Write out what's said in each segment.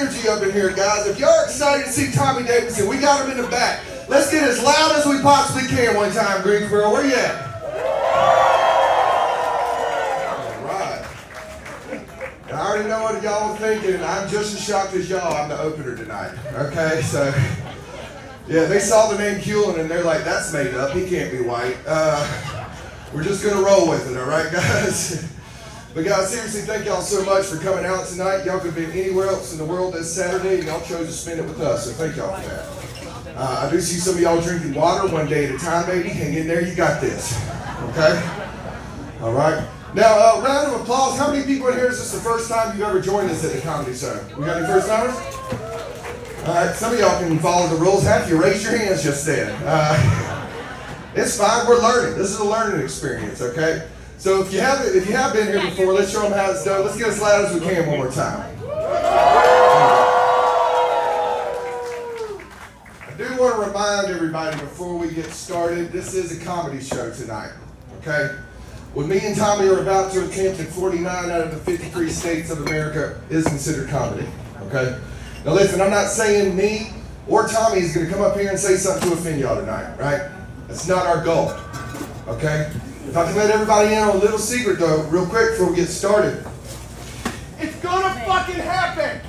energy up in here, guys. If y'all are excited to see Tommy Davidson, we got him in the back. Let's get as loud as we possibly can one time, Greensboro. Where you at? All right. I already know what y'all are thinking, and I'm just as shocked as y'all. I'm the opener tonight. Okay, so yeah, they saw the name Kulan and they're like, that's made up. He can't be white. We're just gonna roll with it, all right, guys? But guys, seriously, thank y'all so much for coming out tonight. Y'all could have been anywhere else in the world this Saturday, and y'all chose to spend it with us, so thank y'all for that. I do see some of y'all drinking water one day at a time, baby. Hang in there, you got this. Okay? All right. Now, round of applause. How many people in here is this the first time you've ever joined us at the Comedy Center? We got any first timers? All right, some of y'all can follow the rules. Half you raised your hands just then. It's fine, we're learning. This is a learning experience, okay? So if you have been here before, let's show them how it's done. Let's get as loud as we can one more time. I do want to remind everybody before we get started, this is a comedy show tonight, okay? What me and Tommy are about to attempt in 49 out of the 53 states of America is considered comedy, okay? Now listen, I'm not saying me or Tommy is going to come up here and say something to offend y'all tonight, right? That's not our goal, okay? If I can let everybody in on a little secret though, real quick before we get started. It's gonna fucking happen!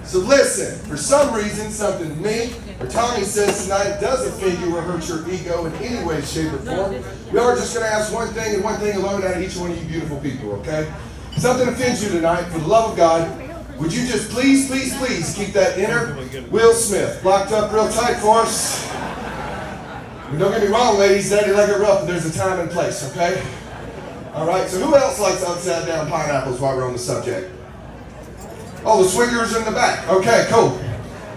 So listen, for some reason, something me or Tommy says tonight does offend you or hurt your ego in any way, shape, or form, we are just gonna ask one thing and one thing alone out of each one of you beautiful people, okay? If something offends you tonight, for the love of God, would you just please, please, please keep that inner Will Smith locked up real tight for us? And don't get me wrong, ladies, daddy like it rough, but there's a time and place, okay? All right, so who else likes upside down pineapples while we're on the subject? Oh, the swingers in the back. Okay, cool.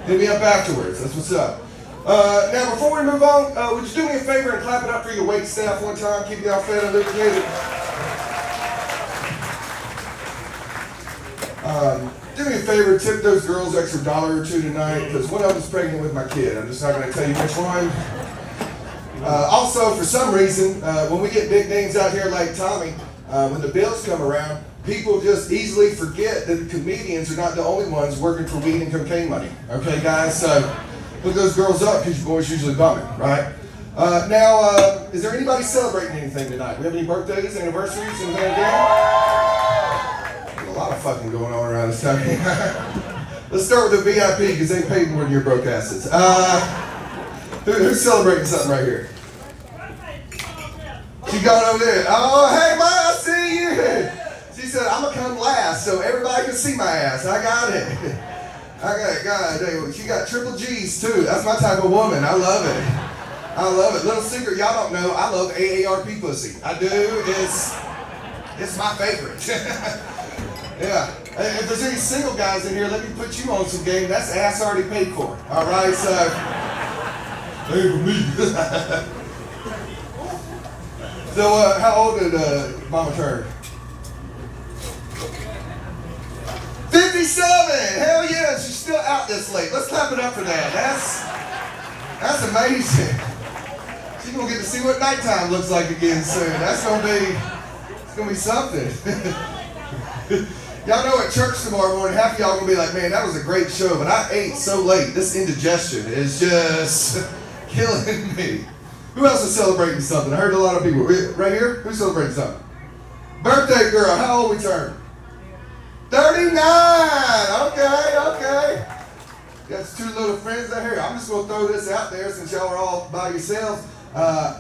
Hit me up afterwards. That's what's up. Now, before we move on, would you do me a favor and clap it up for your wait staff one time? Keep y'all fed and lubricated. Do me a favor, tip those girls extra $1 or $2 tonight, because one of them's pregnant with my kid. I'm just not going to tell you which one. Also, for some reason, when we get big names out here like Tommy, when the bills come around, people just easily forget that the comedians are not the only ones working for weed and cocaine money. Okay, guys? So look those girls up because your boys usually bumming, right? Now, is there anybody celebrating anything tonight? We have any birthdays, anniversaries, anything like that? There's a lot of fucking going on around this time. Let's start with the VIP because they paid more than your broke asses. Who's celebrating something right here? She got over there. Oh, hey, Ma, I see you. She said, I'm going to come last so everybody can see my ass. I got it. I got it. God, she got triple G's, too. That's my type of woman. I love it. I love it. Little secret, y'all don't know, I love AARP pussy. I do. It's my favorite. Yeah. If there's any single guys in here, let me put you on some game. That's ass already paid for. All right, so... Hey, for me. So, how old did Mama turn? 57! Hell yeah, she's still out this late. Let's clap it up for that. That's amazing. She's gonna get to see what nighttime looks like again soon. It's gonna be something. Y'all know at church tomorrow morning, half of y'all gonna be like, man, that was a great show, but I ate so late. This indigestion is just killing me. Who else is celebrating something? I heard a lot of people. Right here? Who's celebrating something? Birthday girl. How old we turn? 39. Okay. Got two little friends out here. I'm just going to throw this out there since y'all are all by yourselves. I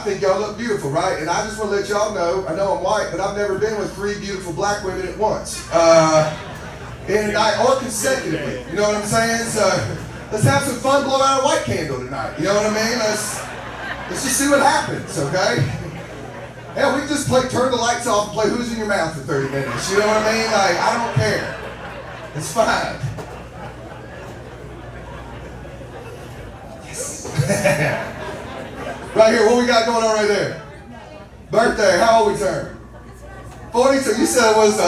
think y'all look beautiful, right? And I just want to let y'all know, I know I'm white, but I've never been with 3 beautiful black women at once. Or consecutively. You know what I'm saying? So let's have some fun, blow out a white candle tonight. You know what I mean? Let's just see what happens, okay? Hell, we just turn the lights off and play Who's in Your Mouth for 30 minutes. You know what I mean? Like, I don't care. It's fine. Yes. Right here, what we got going on right there? Birthday, how old we turn? 42. You said it was ooh.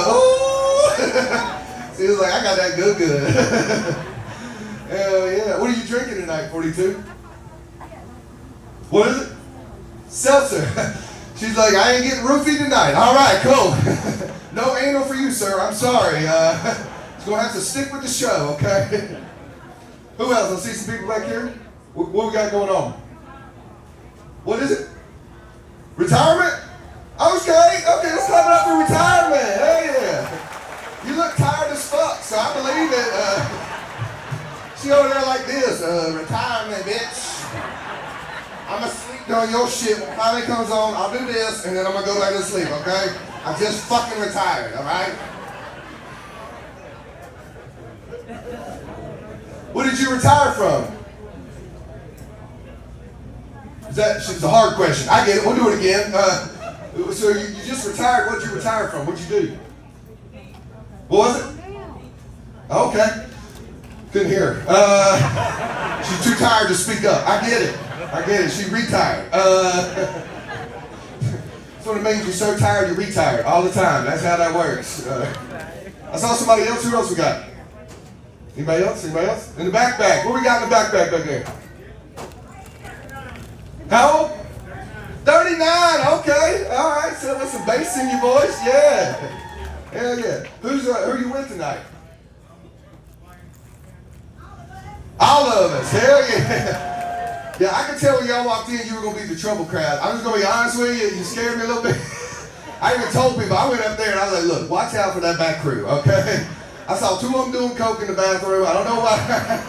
She was like, I got that good. Hell yeah. What are you drinking tonight, 42? What is it? Seltzer. She's like, I ain't getting roofie tonight. All right, cool. No anal for you, sir. I'm sorry. It's going to have to stick with the show, okay? Who else? I see some people back here. What we got going on? What is it? Retirement? Okay, let's clap it up for retirement. Hell yeah. You look tired as fuck, so I believe that she over there like this. Retirement, bitch. I'm going to sleep during your shit. When finally comes on, I'll do this, and then I'm going to go back to sleep, okay? I'm just fucking retired, all right? What did you retire from? It's a hard question. I get it. We'll do it again. So you just retired. What did you retire from? What'd you do? What was it? Okay. Couldn't hear her. She's too tired to speak up. I get it. She retired. That's what it means. You're so tired, you're retired all the time. That's how that works. I saw somebody else. Who else we got? Anybody else? In the backpack. What we got in the backpack back there? How old? 39. Okay. All right. So with some bass in your voice. Yeah. Hell yeah. Who are you with tonight? All of us. Hell yeah. Yeah, I could tell when y'all walked in you were going to be the trouble crowd. I'm just going to be honest with you. You scared me a little bit. I even told people. I went up there and I was like, look, watch out for that back crew, okay? I saw two of them doing coke in the bathroom. I don't know why.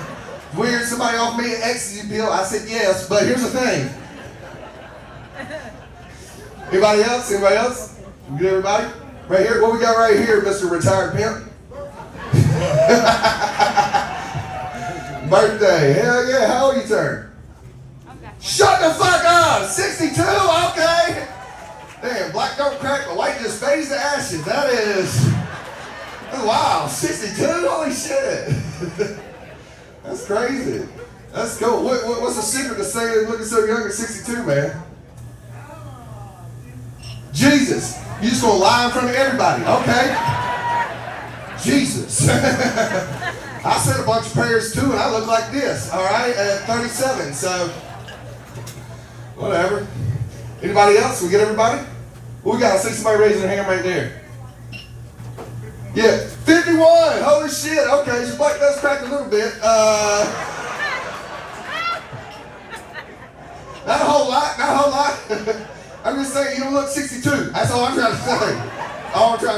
Weird. Somebody offered me an ecstasy pill. I said yes, but here's the thing. Anybody else? We get everybody? Right here? What we got right here, Mr. Retired Pimp? Birthday. Hell yeah. How old you turn? Okay. Shut the fuck up! 62? Okay. Damn, black don't crack, but white just fades to ashes. That's wow. 62? Holy shit. That's crazy. That's cool. What's the secret to saying looking so young at 62, man? Jesus. You just gonna lie in front of everybody, okay? Jesus. I said a bunch of prayers too, and I look like this, all right, at 37, so whatever. Anybody else? We get everybody? What we got? I see somebody raising their hand right there. Yeah, 51. Holy shit. Okay, your butt does crack a little bit. Not a whole lot. I'm just saying you don't look 62. That's all I'm trying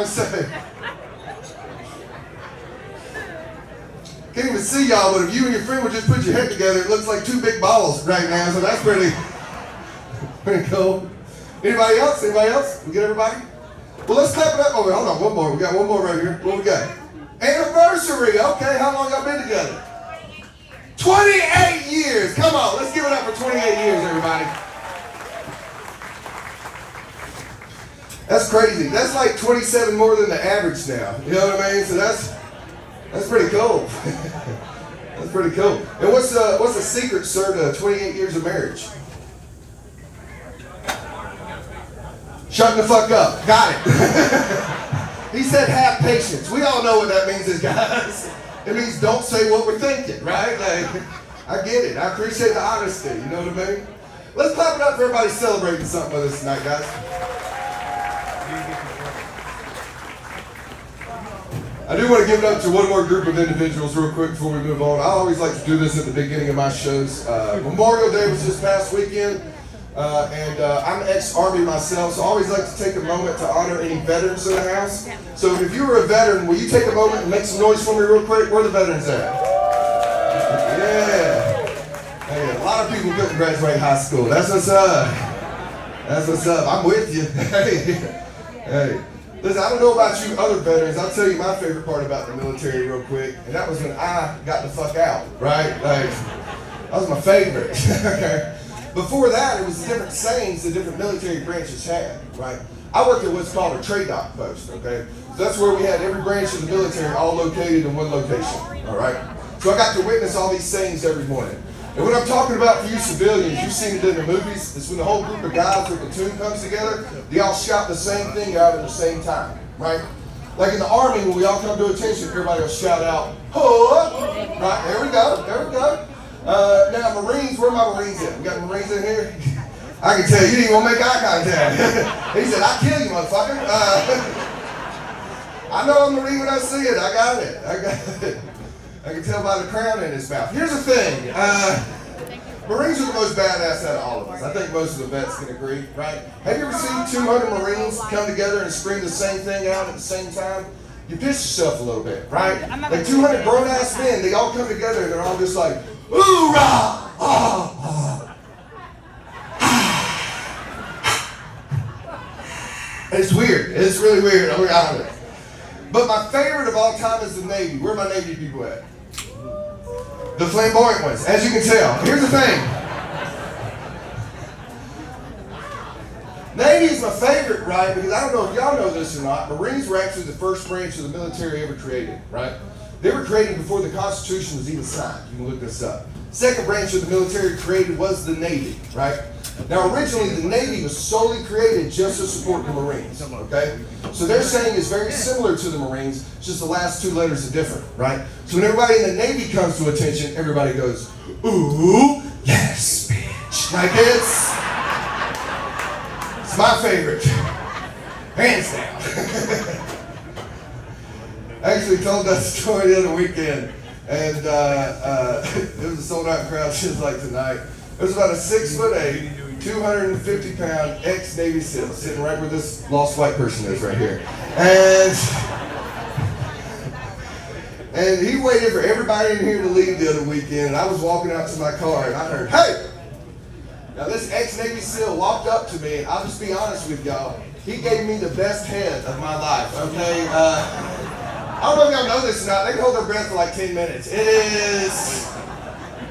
to say. Can't even see y'all, but if you and your friend would just put your head together, it looks like two big balls right now, so that's pretty cool. Anybody else? We get everybody? Well, let's clap it up. Oh, wait, hold on, one more. We got one more right here. What we got? Anniversary. Okay, how long y'all been together? 28 years. Come on, let's give it up for 28 years, everybody. That's crazy. That's like 27 more than the average now. You know what I mean? So that's pretty cool. That's pretty cool. And what's the secret, sir, to 28 years of marriage? Shut the fuck up. Got it. He said have patience. We all know what that means, guys. It means don't say what we're thinking, right? Like, I get it. I appreciate the honesty. You know what I mean? Let's clap it up for everybody celebrating something with us tonight, guys. I do want to give it up to one more group of individuals real quick before we move on. I always like to do this at the beginning of my shows. Memorial Day was this past weekend, and I'm ex-Army myself, so I always like to take a moment to honor any veterans in the house. So if you were a veteran, will you take a moment and make some noise for me real quick? Where are the veterans at? Yeah. Hey, a lot of people couldn't graduate high school. That's what's up. I'm with you. Hey. Listen, I don't know about you other veterans. I'll tell you my favorite part about the military real quick, and that was when I got the fuck out, right? Like, that was my favorite, okay? Before that, it was the different sayings the different military branches had, right? I worked at what's called a trade dock post, okay? So that's where we had every branch of the military all located in one location, all right? So I got to witness all these sayings every morning. And what I'm talking about for you civilians, you've seen it in the movies, it's when the whole group of guys with the platoon comes together, they all shout the same thing out at the same time, right? Like in the Army, when we all come to attention, everybody will shout out, "Ho!" Right, there we go. Now Marines, where are my Marines at? We got Marines in here? I can tell you didn't even want to make eye contact. He said, "I'll kill you, motherfucker." I know I'm a Marine when I see it. I got it. I can tell by the crown in his mouth. Here's the thing. Marines are the most badass out of all of us. I think most of the vets can agree, right? Have you ever seen 200 Marines come together and scream the same thing out at the same time? You piss yourself a little bit, right? Like 200 grown-ass men, they all come together and they're all just like, hoorah! It's weird. It's really weird. I'm honest. But my favorite of all time is the Navy. Where are my Navy people at? The flamboyant ones, as you can tell. Here's the thing. Navy is my favorite, right? Because I don't know if y'all know this or not. Marines were actually the first branch of the military ever created, right? They were created before the Constitution was even signed. You can look this up. Second branch of the military created was the Navy, right? Now, originally, the Navy was solely created just to support the Marines, okay? So their saying is very similar to the Marines, it's just the last two letters are different, right? So when everybody in the Navy comes to attention, everybody goes, ooh, yes, bitch. Like it's my favorite, hands down. I actually told that story the other weekend, and it was a sold-out crowd just like tonight. It was about a 6'8", 250-pound ex-Navy SEAL sitting right where this lost white person is right here. And he waited for everybody in here to leave the other weekend, and I was walking out to my car, and I heard, hey! Now this ex-Navy SEAL walked up to me, and I'll just be honest with y'all, he gave me the best head of my life, okay? I don't know if y'all know this or not, they can hold their breath for like 10 minutes.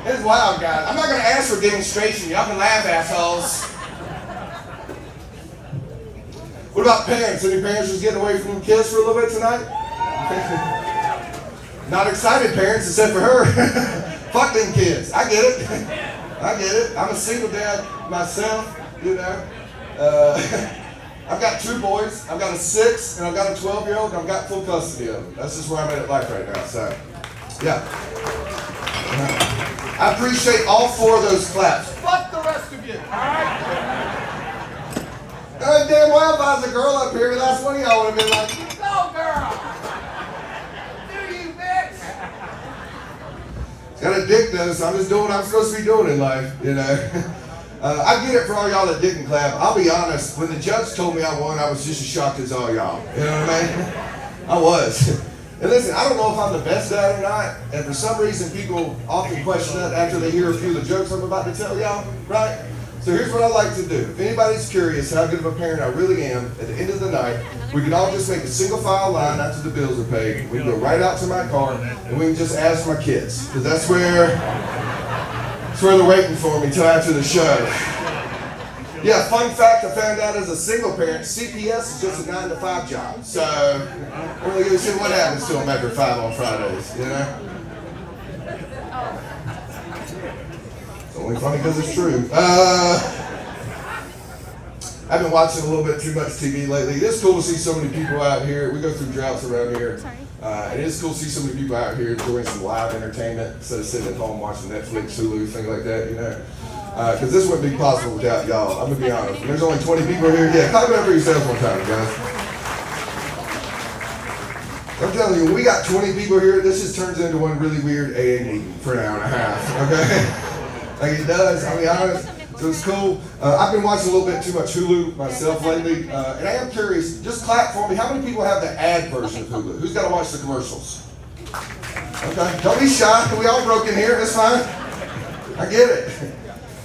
It's wild, guys. I'm not going to ask for a demonstration. Y'all can laugh, assholes. What about parents? Any parents just getting away from them kids for a little bit tonight? Not excited parents, except for her. Fuck them kids. I get it. I get it. I'm a single dad myself, you know. I've got 2 boys. I've got a 6 and I've got a 12-year-old, and I've got full custody of them. That's just where I'm at life right now. So, yeah. I appreciate all 4 of those claps. Fuck the rest of you. All right. Damn well, if I was a girl up here, the last one of y'all would have been like, go, girl. Do you, bitch? It's got a dick though, so I'm just doing what I'm supposed to be doing in life, you know. I get it for all y'all that didn't clap. I'll be honest, when the judge told me I won, I was just as shocked as all y'all. You know what I mean? I was. And listen, I don't know if I'm the best at it or not, and for some reason people often question that after they hear a few of the jokes I'm about to tell y'all, right? So here's what I like to do. If anybody's curious how good of a parent I really am, at the end of the night, we can all just make a single file line after the bills are paid. We can go right out to my car, and we can just ask my kids, because that's where they're waiting for me till after the show. Yeah, fun fact I found out as a single parent, CPS is just a 9-to-5 job. So, we're going to see what happens to them after 5 on Fridays, you know? It's only funny because it's true. I've been watching a little bit too much TV lately. It is cool to see so many people out here. We go through droughts around here. It is cool to see so many people out here enjoying some live entertainment instead of sitting at home watching Netflix, Hulu, things like that, you know? Because this wouldn't be possible without y'all. I'm going to be honest. When there's only 20 people here, yeah, clap it up for yourselves one time, guys. I'm telling you, when we got 20 people here, this just turns into one really weird AA meeting for an hour and a half, okay? Like it does, I'll be honest. So it's cool. I've been watching a little bit too much Hulu myself lately, and I am curious, just clap for me, how many people have the ad version of Hulu? Who's got to watch the commercials? Okay, don't be shy, we all broke in here, it's fine. I get it.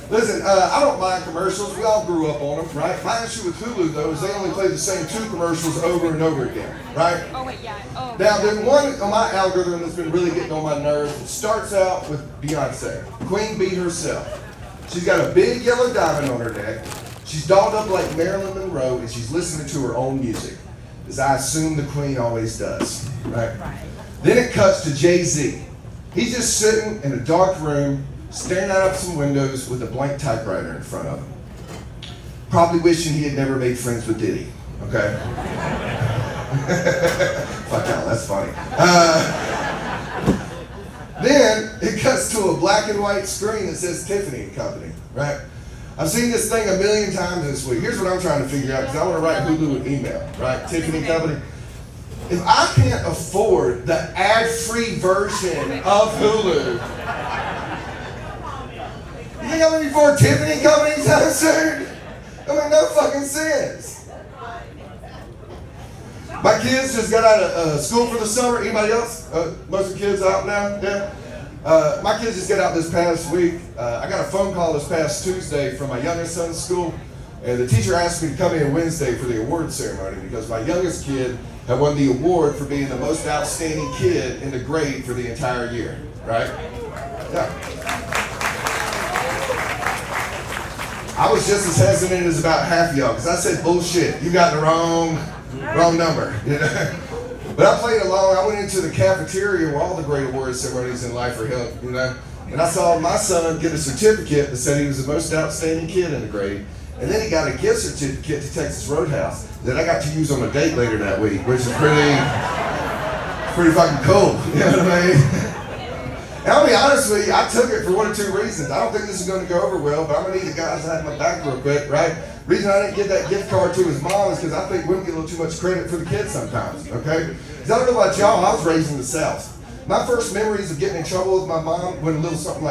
Listen, I don't mind commercials. We all grew up on them, right? My issue with Hulu, though, is they only play the same 2 commercials over and over again, right? Oh, wait, yeah. Oh. Now, there's one on my algorithm that's been really getting on my nerves. It starts out with Beyonce, Queen Bee herself. She's got a big yellow diamond on her neck. She's dolled up like Marilyn Monroe, and she's listening to her own music, as I assume the Queen always does, right? Then it cuts to Jay-Z. He's just sitting in a dark room, staring out of some windows with a blank typewriter in front of him. Probably wishing he had never made friends with Diddy, okay? Fuck out, that's funny. Then it cuts to a black and white screen that says Tiffany and Company, right? I've seen this thing a million times this week. Here's what I'm trying to figure out, because I want to write Hulu an email, right? Tiffany and Company. If I can't afford the ad-free version of Hulu, you think I'm gonna be for Tiffany coming anytime soon? I mean, no fucking sense. My kids just got out of school for the summer. Anybody else? Most of the kids out now? Yeah. My kids just got out this past week. I got a phone call this past Tuesday from my youngest son's school, and the teacher asked me to come in Wednesday for the award ceremony because my youngest kid had won the award for being the most outstanding kid in the grade for the entire year, right? Yeah. I was just as hesitant as about half of y'all because I said bullshit. You got the wrong number, you know. But I played along. I went into the cafeteria where all the great award ceremonies in life are held, you know. And I saw my son get a certificate that said he was the most outstanding kid in the grade. And then he got a gift certificate to Texas Roadhouse that I got to use on a date later that week, which is pretty fucking cool. You know what I mean? And I'll be honest with you, I took it for one or two reasons. I don't think this is going to go over well, but I'm going to need the guys to have my back real quick, right? Reason I didn't give that gift card to his mom is because I think women get a little too much credit for the kids sometimes, okay? Because I don't know about y'all, I was raised in the South. My first memories of getting in trouble with my mom when a little something like